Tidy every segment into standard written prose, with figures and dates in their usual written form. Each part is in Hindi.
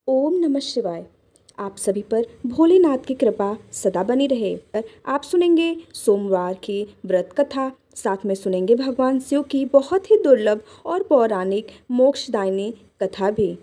ओम नमः शिवाय। आप सभी पर भोलेनाथ की कृपा सदा बनी रहे। आप सुनेंगे सोमवार की व्रत कथा, साथ में सुनेंगे भगवान शिव की बहुत ही दुर्लभ और पौराणिक मोक्षदायिनी कथा भी।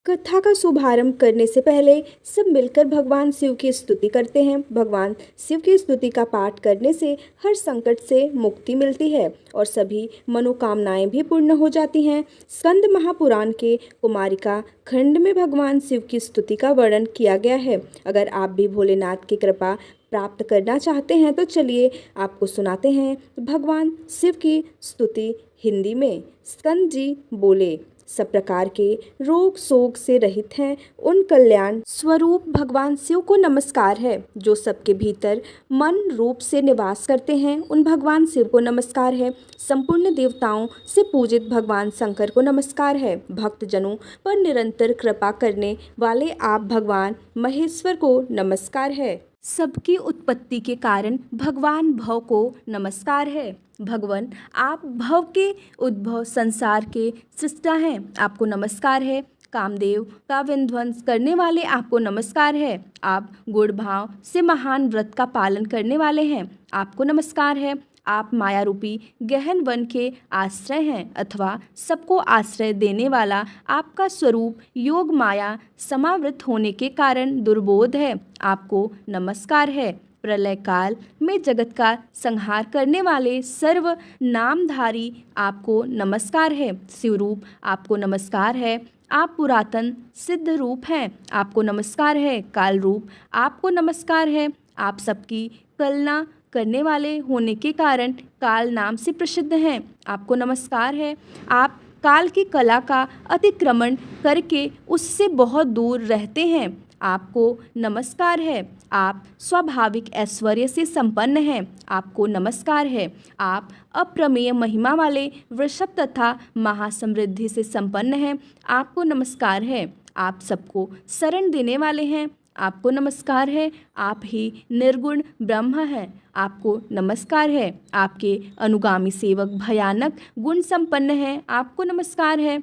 कथा का शुभारंभ करने से पहले सब मिलकर भगवान शिव की स्तुति करते हैं। भगवान शिव की स्तुति का पाठ करने से हर संकट से मुक्ति मिलती है और सभी मनोकामनाएं भी पूर्ण हो जाती हैं। स्कंद महापुराण के कुमारिका खंड में भगवान शिव की स्तुति का वर्णन किया गया है। अगर आप भी भोलेनाथ की कृपा प्राप्त करना चाहते हैं तो चलिए आपको सुनाते हैं भगवान शिव की स्तुति हिंदी में। स्कंद जी बोले, सब प्रकार के रोग शोक से रहित हैं, उन कल्याण स्वरूप भगवान शिव को नमस्कार है। जो सबके भीतर मन रूप से निवास करते हैं, उन भगवान शिव को नमस्कार है। संपूर्ण देवताओं से पूजित भगवान शंकर को नमस्कार है। भक्त जनों पर निरंतर कृपा करने वाले आप भगवान महेश्वर को नमस्कार है। सबकी उत्पत्ति के कारण भगवान भव को नमस्कार है। भगवान आप भव के उद्भव संसार के सृष्टा हैं, आपको नमस्कार है। कामदेव का विध्वंस करने वाले आपको नमस्कार है। आप गुण भाव से महान व्रत का पालन करने वाले हैं, आपको नमस्कार है। आप माया रूपी गहन वन के आश्रय हैं अथवा सबको आश्रय देने वाला आपका स्वरूप योग माया समावृत होने के कारण दुर्बोध है, आपको नमस्कार है। प्रलय काल में जगत का संहार करने वाले सर्व नामधारी आपको नमस्कार है। शिवरूप आपको नमस्कार है। आप पुरातन सिद्ध रूप हैं, आपको नमस्कार है। काल रूप आपको नमस्कार है। आप सबकी कलना करने वाले होने के कारण काल नाम से प्रसिद्ध हैं, आपको नमस्कार है। आप काल की कला का अतिक्रमण करके उससे बहुत दूर रहते हैं, आपको नमस्कार है। आप स्वाभाविक ऐश्वर्य से संपन्न हैं, आपको नमस्कार है। आप अप्रमेय महिमा वाले वृषभ तथा महासमृद्धि से संपन्न हैं, आपको नमस्कार है। आप सबको शरण देने वाले हैं, आपको नमस्कार है। आप ही निर्गुण ब्रह्म हैं, आपको नमस्कार है। आपके अनुगामी सेवक भयानक गुण संपन्न हैं, आपको नमस्कार है।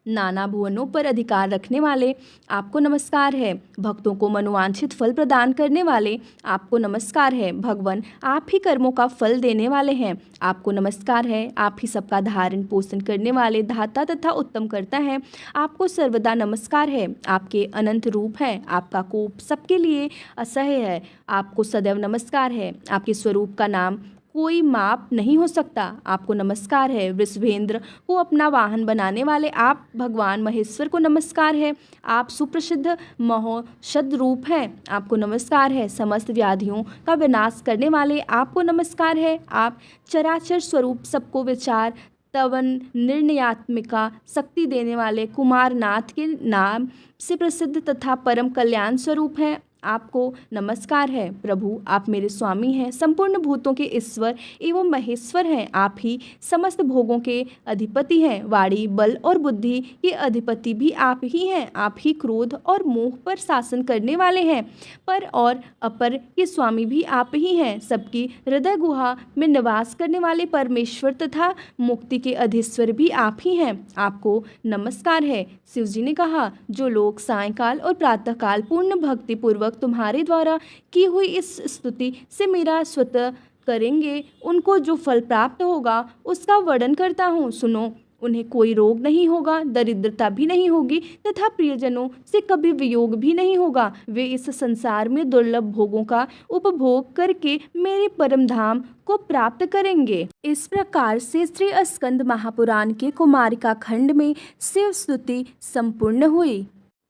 नाना भुवनों पर अधिकार रखने वाले आपको नमस्कार है। भक्तों को मनोवांछित फल प्रदान करने वाले आपको नमस्कार है। भगवान आप ही कर्मों का फल देने वाले हैं, आपको नमस्कार है। आप ही सबका धारण पोषण करने वाले धाता तथा उत्तम करता है, आपको सर्वदा नमस्कार है। आपके अनंत रूप हैं, आपका कोप सबके लिए असह्य है, आपको सदैव नमस्कार है। आपके स्वरूप का नाम कोई माप नहीं हो सकता, आपको नमस्कार है। वृषभेंद्र को अपना वाहन बनाने वाले आप भगवान महेश्वर को नमस्कार है। आप सुप्रसिद्ध महौषध रूप हैं, आपको नमस्कार है। समस्त व्याधियों का विनाश करने वाले आपको नमस्कार है। आप चराचर स्वरूप सबको विचार तवन निर्णयात्मिका शक्ति देने वाले कुमारनाथ के नाम से प्रसिद्ध तथा परम कल्याण स्वरूप हैं, आपको नमस्कार है। प्रभु आप मेरे स्वामी हैं, संपूर्ण भूतों के ईश्वर एवं महेश्वर हैं। आप ही समस्त भोगों के अधिपति हैं। वाणी बल और बुद्धि के अधिपति भी आप ही हैं। आप ही क्रोध और मोह पर शासन करने वाले हैं। पर और अपर के स्वामी भी आप ही हैं। सबकी हृदय गुहा में निवास करने वाले परमेश्वर तथा मुक्ति के अधीश्वर भी आप ही हैं, आपको नमस्कार है। शिव जी ने कहा, जो लोग सायंकाल और प्रातःकाल पूर्ण भक्ति पूर्वक तुम्हारे द्वारा की हुई इस स्तुति से मेरा स्वतः करेंगे, उनको जो फल प्राप्त होगा उसका वर्णन करता हूँ, सुनो। उन्हें कोई रोग नहीं होगा, दरिद्रता भी नहीं होगी तथा प्रियजनों से कभी वियोग भी नहीं होगा। वे इस संसार में दुर्लभ भोगों का उपभोग करके मेरे परम धाम को प्राप्त करेंगे। इस प्रकार से श्री स्कंद महापुराण के कुमारिका खंड में शिव स्तुति संपूर्ण हुई।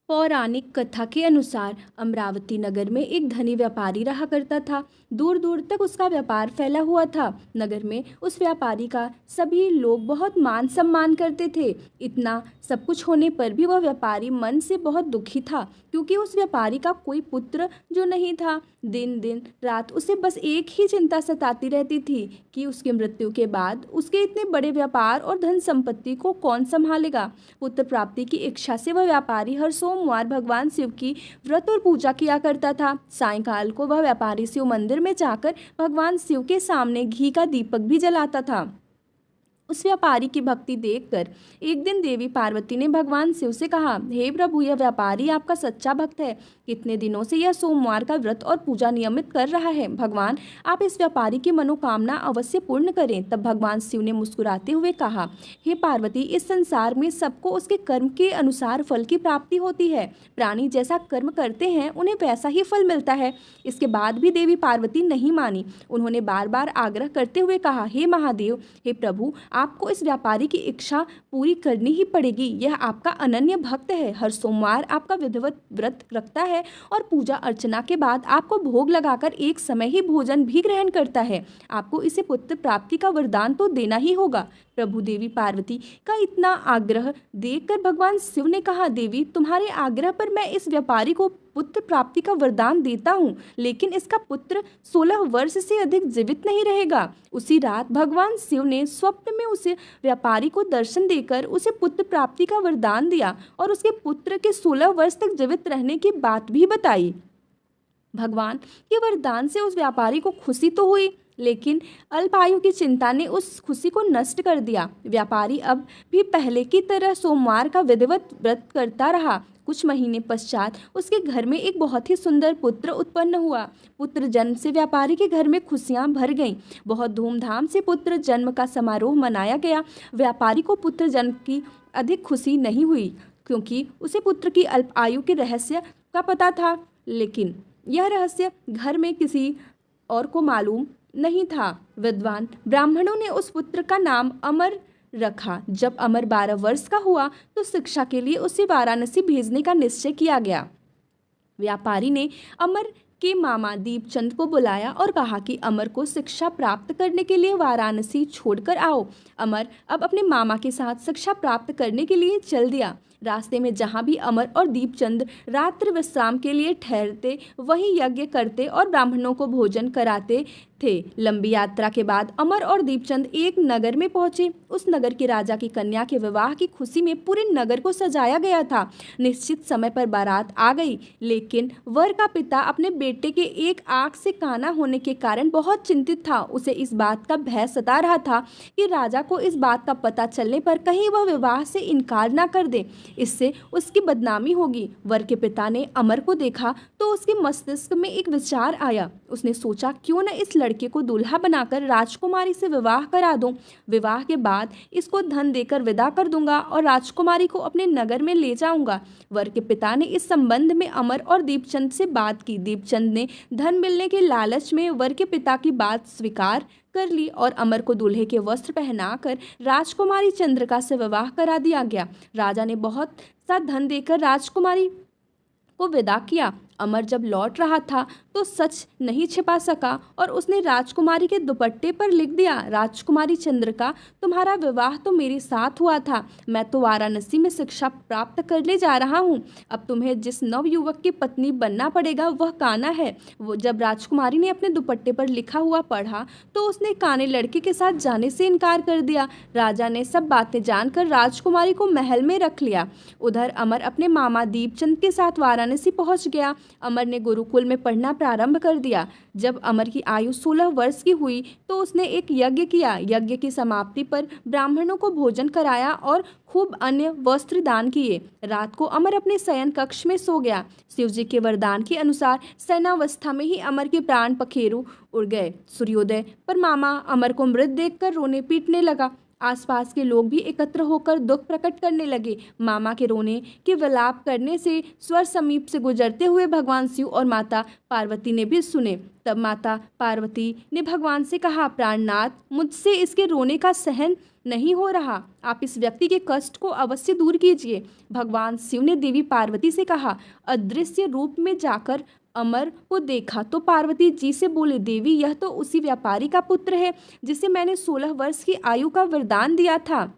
पौराणिक कथा के अनुसार अमरावती नगर में एक धनी व्यापारी रहा करता था। दूर दूर तक उसका व्यापार फैला हुआ था। नगर में उस व्यापारी का सभी लोग बहुत मान सम्मान करते थे। इतना सब कुछ होने पर भी वह व्यापारी मन से बहुत दुखी था, क्योंकि उस व्यापारी का कोई पुत्र जो नहीं था। दिन दिन रात उसे बस एक ही चिंता सताती रहती थी कि उसकी मृत्यु के बाद उसके इतने बड़े व्यापार और धन संपत्ति को कौन संभालेगा। पुत्र प्राप्ति की इच्छा से वह व्यापारी हर सोमवार भगवान शिव की व्रत और पूजा किया करता था। सायंकाल को वह व्यापारी शिव मंदिर में जाकर भगवान शिव के सामने घी का दीपक भी जलाता था। उस व्यापारी की भक्ति देखकर एक दिन देवी पार्वती ने भगवान शिव से कहा, हे प्रभु, यह व्यापारी आपका सच्चा भक्त है। कितने दिनों से यह सोमवार का व्रत और पूजा नियमित कर रहा है। भगवान, आप इस व्यापारी की मनोकामना अवश्य पूर्ण करें। तब भगवान शिव ने मुस्कुराते हुए कहा, हे पार्वती, इस संसार में सबको उसके कर्म के अनुसार फल की प्राप्ति होती है। प्राणी जैसा कर्म करते हैं उन्हें वैसा ही फल मिलता है। इसके बाद भी देवी पार्वती नहीं मानी। उन्होंने बार बार आग्रह करते हुए कहा, हे महादेव, हे प्रभु, आपको इस व्यापारी की इच्छा पूरी करनी ही पड़ेगी। यह आपका अनन्य भक्त है, हर सोमवार आपका विधिवत व्रत रखता है और पूजा अर्चना के बाद आपको भोग लगाकर एक समय ही भोजन भी ग्रहण करता है। आपको इसे पुत्र प्राप्ति का वरदान तो देना ही होगा। प्रभु देवी पार्वती का इतना आग्रह देखकर भगवान शिव ने कहा, देवी, तुम्हारे आग्रह पर मैं इस व्यापारी को पुत्र प्राप्ति का वरदान देता हूँ, लेकिन इसका पुत्र 16 वर्ष से अधिक जीवित नहीं रहेगा। उसी रात भगवान शिव ने स्वप्न में उसे व्यापारी को दर्शन देकर उसे पुत्र प्राप्ति का वरदान दिया और उसके पुत्र के 16 वर्ष तक जीवित रहने की बात भी बताई। भगवान के वरदान से उस व्यापारी को खुशी तो हुई, लेकिन अल्पायु की चिंता ने उस खुशी को नष्ट कर दिया। व्यापारी अब भी पहले की तरह सोमवार का विधिवत व्रत करता रहा। कुछ महीने पश्चात उसके घर में एक बहुत ही सुंदर पुत्र उत्पन्न हुआ। पुत्र जन्म से व्यापारी के घर में खुशियां भर गईं। बहुत धूमधाम से पुत्र जन्म का समारोह मनाया गया। व्यापारी को पुत्र जन्म की अधिक खुशी नहीं हुई, क्योंकि उसे पुत्र की अल्प आयु के रहस्य का पता था, लेकिन यह रहस्य घर में किसी और को मालूम नहीं था। विद्वान ब्राह्मणों ने उस पुत्र का नाम अमर रखा। जब अमर 12 वर्ष का हुआ तो शिक्षा के लिए उसे वाराणसी भेजने का निश्चय किया गया। व्यापारी ने अमर के मामा दीपचंद को बुलाया और कहा कि अमर को शिक्षा प्राप्त करने के लिए वाराणसी छोड़कर आओ। अमर अब अपने मामा के साथ शिक्षा प्राप्त करने के लिए चल दिया। रास्ते में जहाँ भी अमर और दीपचंद रात्रि विश्राम के लिए ठहरते, वहीं यज्ञ करते और ब्राह्मणों को भोजन कराते थे। लंबी यात्रा के बाद अमर और दीपचंद एक नगर में पहुंचे। उस नगर के राजा की कन्या के विवाह की खुशी में पूरे नगर को सजाया गया था। निश्चित समय पर बारात आ गई, लेकिन वर का पिता अपने बेटे के एक आंख से काना होने के कारण बहुत चिंतित था। उसे इस बात का भय सता रहा था कि राजा को इस बात का पता चलने पर कहीं वह विवाह से इनकार ना कर दे, इससे उसकी बदनामी होगी। वर के पिता ने अमर को देखा तो उसके मस्तिष्क में एक विचार आया। उसने सोचा, क्यों न इस लड़के को दूल्हा बनाकर राजकुमारी से विवाह करा दूं। विवाह के बाद इसको धन देकर विदा कर दूंगा और राजकुमारी को अपने नगर में ले जाऊंगा। वर के पिता ने इस संबंध में अमर और दीपचंद से बात की। दीपचंद ने धन मिलने के लालच में वर के पिता की बात स्वीकार कर ली और अमर को दूल्हे के वस्त्र पहनाकर राजकुमारी चंद्रिका से विवाह करा दिया गया। राजा ने बहुत सा धन देकर राजकुमारी को विदा किया। अमर जब लौट रहा था तो सच नहीं छिपा सका और उसने राजकुमारी के दुपट्टे पर लिख दिया, राजकुमारी चंद्रिका, तुम्हारा विवाह तो मेरे साथ हुआ था। मैं तो वाराणसी में शिक्षा प्राप्त करने जा रहा हूँ। अब तुम्हें जिस नवयुवक की पत्नी बनना पड़ेगा वह काना है। वो जब राजकुमारी ने अपने दुपट्टे पर लिखा हुआ पढ़ा तो उसने काने लड़के के साथ जाने से इनकार कर दिया। राजा ने सब बातें जानकर राजकुमारी को महल में रख लिया। उधर अमर अपने मामा दीपचंद के साथ वाराणसी पहुँच गया। अमर ने गुरुकुल में पढ़ना प्रारंभ कर दिया। जब अमर की आयु 16 वर्ष की हुई तो उसने एक यज्ञ किया। यज्ञ की समाप्ति पर ब्राह्मणों को भोजन कराया और खूब अन्य वस्त्र दान किए। रात को अमर अपने शयन कक्ष में सो गया। शिवजी के वरदान के अनुसार शयनावस्था में ही अमर के प्राण पखेरु उड़ गए। सूर्योदय पर मामा अमर को मृत देखकर रोने पीटने लगा। आसपास के लोग भी एकत्र होकर दुख प्रकट करने लगे। मामा के रोने के विलाप करने से स्वर समीप से गुजरते हुए भगवान शिव और माता पार्वती ने भी सुने। तब माता पार्वती ने भगवान से कहा, प्राणनाथ, मुझसे इसके रोने का सहन नहीं हो रहा। आप इस व्यक्ति के कष्ट को अवश्य दूर कीजिए। भगवान शिव ने देवी पार्वती से कहा। अदृश्य रूप में जाकर अमर को देखा तो पार्वती जी से बोले, देवी, यह तो उसी व्यापारी का पुत्र है जिसे मैंने 16 वर्ष की आयु का वरदान दिया था।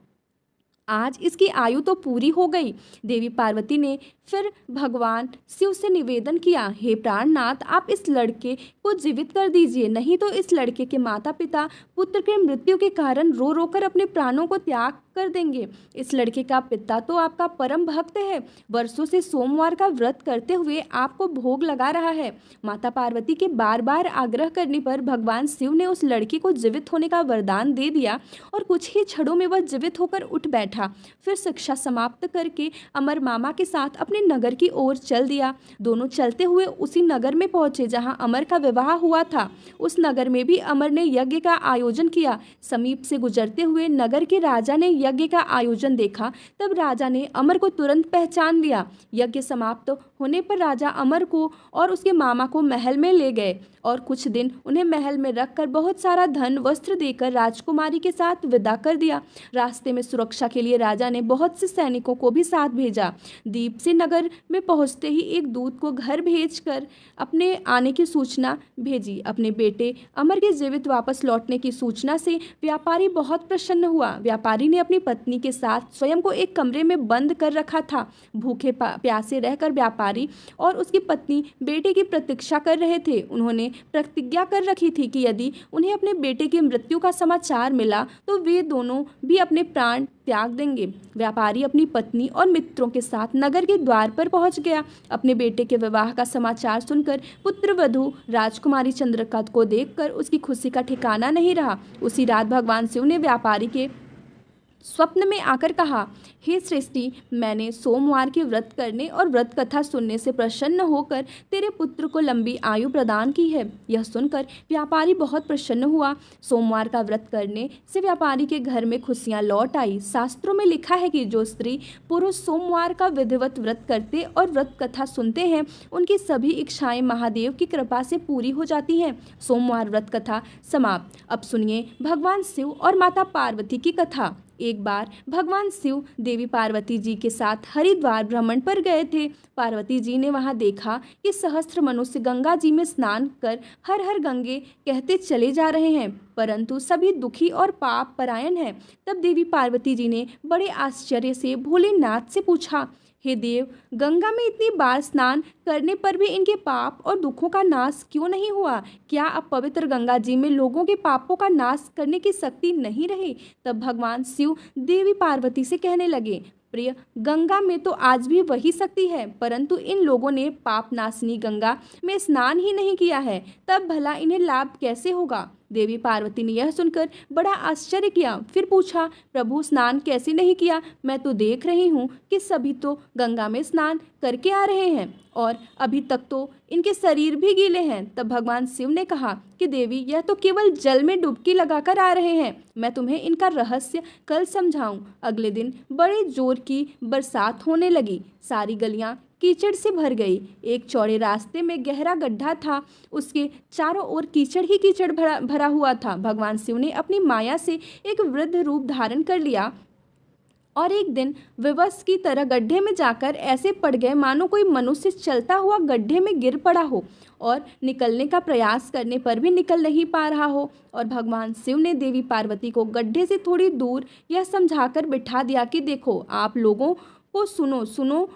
आज इसकी आयु तो पूरी हो गई। देवी पार्वती ने फिर भगवान शिव से निवेदन किया, हे प्राणनाथ, आप इस लड़के को जीवित कर दीजिए, नहीं तो इस लड़के के माता पिता पुत्र के मृत्यु के कारण रो रो कर अपने प्राणों को त्याग कर देंगे। इस लड़के का पिता तो आपका परम भक्त है, वर्षों से सोमवार का व्रत करते हुए आपको भोग लगा रहा है। माता पार्वती के बार बार आग्रह करने पर भगवान शिव ने उस लड़के को जीवित होने का वरदान दे दिया और कुछ ही क्षणों में वह जीवित होकर उठ बैठा। फिर शिक्षा समाप्त करके अमर मामा के साथ अपने नगर की ओर चल दिया। दोनों चलते हुए उसी नगर में पहुंचे जहां अमर का विवाह हुआ था। उस नगर में भी अमर ने यज्ञ का आयोजन किया। समीप से गुजरते हुए नगर के राजा ने यज्ञ का आयोजन देखा। तब राजा ने अमर को तुरंत पहचान लिया। यज्ञ समाप्त होने पर राजा अमर को और उसके मामा को महल में ले गए और कुछ दिन उन्हें महल में रखकर बहुत सारा धन वस्त्र देकर राजकुमारी के साथ विदा कर दिया। रास्ते में सुरक्षा के लिए राजा ने बहुत से सैनिकों को भी साथ भेजा। दीप से नगर में पहुंचते ही एक दूत को घर भेजकर अपने आने की सूचना भेजी। अपने बेटे अमर के जीवित वापस लौटने की सूचना से व्यापारी बहुत प्रसन्न हुआ। व्यापारी ने अपनी पत्नी के साथ स्वयं को एक कमरे में बंद कर रखा था। भूखे प्यासे रहकर व्यापारी और उसकी पत्नी बेटे की प्रतीक्षा कर रहे थे। उन्होंने प्रतिज्ञा कर रखी थी कि यदि उन्हें अपने बेटे की मृत्यु का समाचार मिला तो वे दोनों भी अपने प्राण त्याग देंगे। व्यापारी अपनी पत्नी और मित्रों के साथ नगर के द्वार पर पहुंच गया। अपने बेटे के विवाह का समाचार सुनकर पुत्रवधू राजकुमारी चंद्रकला को देखकर उसकी खुशी का ठिकाना नहीं रहा। उसी रात भगवान शिव ने व्यापारी के स्वप्न में आकर कहा, हे सृष्टि, मैंने सोमवार के व्रत करने और व्रत कथा सुनने से प्रसन्न होकर तेरे पुत्र को लंबी आयु प्रदान की है। यह सुनकर व्यापारी बहुत प्रसन्न हुआ। सोमवार का व्रत करने से व्यापारी के घर में खुशियां लौट आई। शास्त्रों में लिखा है कि जो स्त्री पुरुष सोमवार का विधिवत व्रत करते और व्रत कथा सुनते हैं उनकी सभी इच्छाएं महादेव की कृपा से पूरी हो जाती हैं। सोमवार व्रत कथा समाप्त। अब सुनिए भगवान शिव और माता पार्वती की कथा। एक बार भगवान शिव देवी पार्वती जी के साथ हरिद्वार भ्रमण पर गए थे। पार्वती जी ने वहां देखा कि सहस्त्र मनुष्य गंगा जी में स्नान कर हर हर गंगे कहते चले जा रहे हैं, परंतु सभी दुखी और पाप परायण हैं। तब देवी पार्वती जी ने बड़े आश्चर्य से भोलेनाथ से पूछा, हे देव, गंगा में इतनी बार स्नान करने पर भी इनके पाप और दुखों का नाश क्यों नहीं हुआ? क्या अब पवित्र गंगा जी में लोगों के पापों का नाश करने की शक्ति नहीं रही? तब भगवान शिव देवी पार्वती से कहने लगे, प्रिय, गंगा में तो आज भी वही शक्ति है, परंतु इन लोगों ने पाप नाशिनी गंगा में स्नान ही नहीं किया है, तब भला इन्हें लाभ कैसे होगा? देवी पार्वती ने यह सुनकर बड़ा आश्चर्य किया। फिर पूछा, प्रभु, स्नान कैसे नहीं किया? मैं तो देख रही हूँ कि सभी तो गंगा में स्नान करके आ रहे हैं और अभी तक तो इनके शरीर भी गीले हैं। तब भगवान शिव ने कहा कि देवी, यह तो केवल जल में डुबकी लगाकर आ रहे हैं। मैं तुम्हें इनका रहस्य कल समझाऊं। अगले दिन बड़े जोर की बरसात होने लगी। सारी गलियां कीचड़ से भर गई। एक चौड़े रास्ते में गहरा गड्ढा था, उसके चारों ओर कीचड़ ही कीचड़ भरा हुआ था। भगवान शिव ने अपनी माया से एक वृद्ध रूप धारण कर लिया और एक दिन विवश की तरह गड्ढे में जाकर ऐसे पड़ गए मानो कोई मनुष्य चलता हुआ गड्ढे में गिर पड़ा हो और निकलने का प्रयास करने पर भी निकल नहीं पा रहा हो। और भगवान शिव ने देवी पार्वती को गड्ढे से थोड़ी दूर यह समझाकर बिठा दिया कि देखो, आप लोगों को सुनो सुनो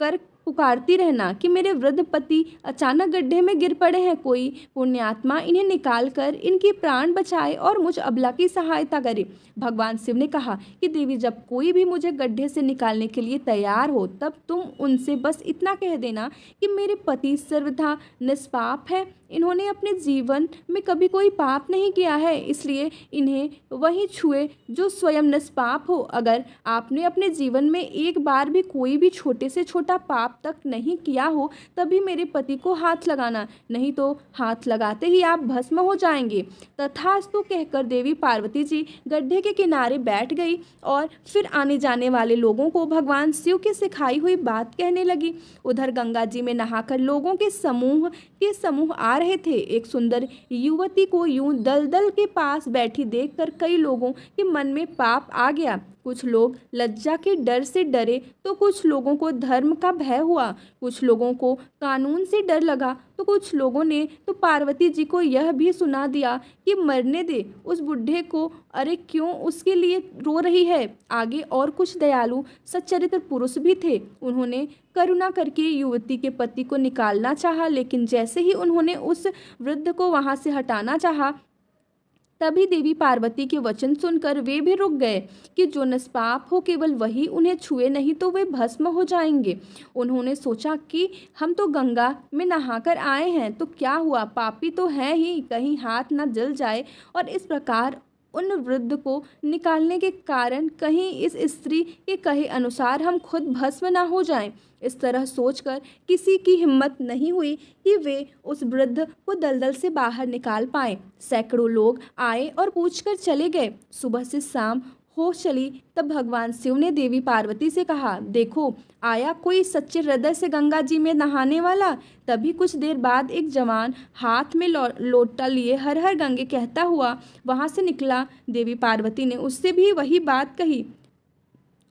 कर पुकारती रहना कि मेरे वृद्ध पति अचानक गड्ढे में गिर पड़े हैं। कोई पुण्यात्मा इन्हें निकाल कर इनके प्राण बचाए और मुझ अबला की सहायता करे। भगवान शिव ने कहा कि देवी, जब कोई भी मुझे गड्ढे से निकालने के लिए तैयार हो तब तुम उनसे बस इतना कह देना कि मेरे पति सर्वथा निष्पाप है। इन्होंने अपने जीवन में कभी कोई पाप नहीं किया है, इसलिए इन्हें वही छुए जो स्वयं निष्पाप हो। अगर आपने अपने जीवन में एक बार भी कोई भी छोटे से छोटा पाप तक नहीं किया हो तभी मेरे पति को हाथ लगाना, नहीं तो हाथ लगाते ही आप भस्म हो जाएंगे। तथास्तु कहकर देवी पार्वती जी गड्ढे के किनारे बैठ गई और फिर आने जाने वाले लोगों को भगवान शिव की सिखाई हुई बात कहने लगी। उधर गंगा जी में नहाकर लोगों के समूह आ रहे थे। एक सुंदर युवती को यूं दलदल के पास बैठी देखकर कई लोगों के मन में पाप आ गया। कुछ लोग लज्जा के डर से डरे तो कुछ लोगों को धर्म का भय हुआ, कुछ लोगों को कानून से डर लगा तो कुछ लोगों ने तो पार्वती जी को यह भी सुना दिया कि मरने दे उस बुढ़े को, अरे क्यों उसके लिए रो रही है। आगे और कुछ दयालु सच्चरित्र पुरुष भी थे। उन्होंने करुणा करके युवती के पति को निकालना चाहा, लेकिन जैसे ही उन्होंने उस वृद्ध को वहां से हटाना चाहा तभी देवी पार्वती के वचन सुनकर वे भी रुक गए कि जो निष्पाप हो केवल वही उन्हें छुए, नहीं तो वे भस्म हो जाएंगे। उन्होंने सोचा कि हम तो गंगा में नहाकर आए हैं, तो क्या हुआ, पापी तो हैं ही, कहीं हाथ न जल जाए। और इस प्रकार उन वृद्ध को निकालने के कारण कहीं इस स्त्री के कहे अनुसार हम खुद भस्म ना हो जाएं। इस तरह सोचकर किसी की हिम्मत नहीं हुई कि वे उस वृद्ध को दलदल से बाहर निकाल पाएं। सैकड़ों लोग आए और पूछकर चले गए। सुबह से शाम हो चली तब भगवान शिव ने देवी पार्वती से कहा, देखो आया कोई सच्चे हृदय से गंगा जी में नहाने वाला। तभी कुछ देर बाद एक जवान हाथ में लोटा लिए हर हर गंगे कहता हुआ वहां से निकला। देवी पार्वती ने उससे भी वही बात कही।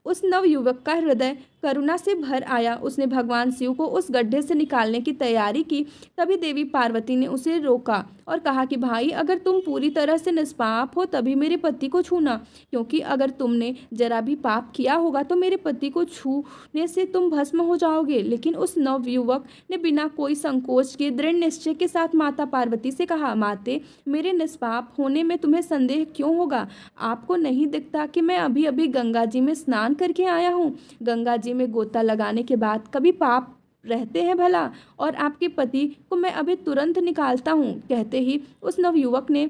उस नवयुवक का हृदय करुणा से भर आया। उसने भगवान शिव को उस गड्ढे से निकालने की तैयारी की। तभी देवी पार्वती ने उसे रोका और कहा कि भाई, अगर तुम पूरी तरह से निष्पाप हो तभी मेरे पति को छूना, क्योंकि अगर तुमने जरा भी पाप किया होगा तो मेरे पति को छूने से तुम भस्म हो जाओगे। लेकिन उस नवयुवक ने बिना कोई संकोच के दृढ़ निश्चय के साथ माता पार्वती से कहा, माते, मेरे निष्पाप होने में तुम्हें संदेह क्यों होगा? आपको नहीं दिखता कि मैं अभी अभी गंगा जी में स्नान करके आया हूँ? गंगा जी में गोता लगाने के बाद कभी पाप रहते हैं भला? और आपके पति को मैं अभी तुरंत निकालता हूँ। कहते ही उस नवयुवक ने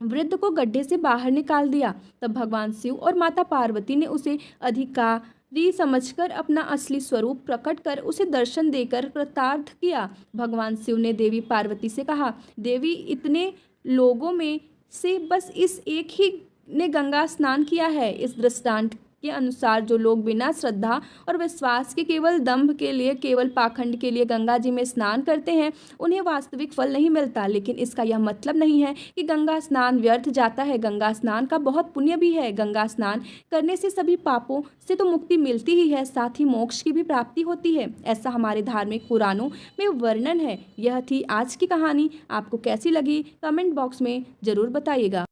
वृद्ध को गड्ढे से बाहर निकाल दिया। तब भगवान शिव और माता पार्वती ने उसे अधिकारी समझकर अपना असली स्वरूप प्रकट कर उसे दर्शन देकर कृतार्थ किया। भगवान शिव ने देवी पार्वती से कहा, देवी, इतने लोगों में से बस इस एक ही ने गंगा स्नान किया है। इस दृष्टांत के अनुसार जो लोग बिना श्रद्धा और विश्वास के, केवल दंभ के लिए, केवल पाखंड के लिए गंगा जी में स्नान करते हैं, उन्हें वास्तविक फल नहीं मिलता। लेकिन इसका यह मतलब नहीं है कि गंगा स्नान व्यर्थ जाता है। गंगा स्नान का बहुत पुण्य भी है। गंगा स्नान करने से सभी पापों से तो मुक्ति मिलती ही है, साथ ही मोक्ष की भी प्राप्ति होती है। ऐसा हमारे धार्मिक पुराणों में वर्णन है। यह थी आज की कहानी। आपको कैसी लगी कमेंट बॉक्स में जरूर बताइएगा।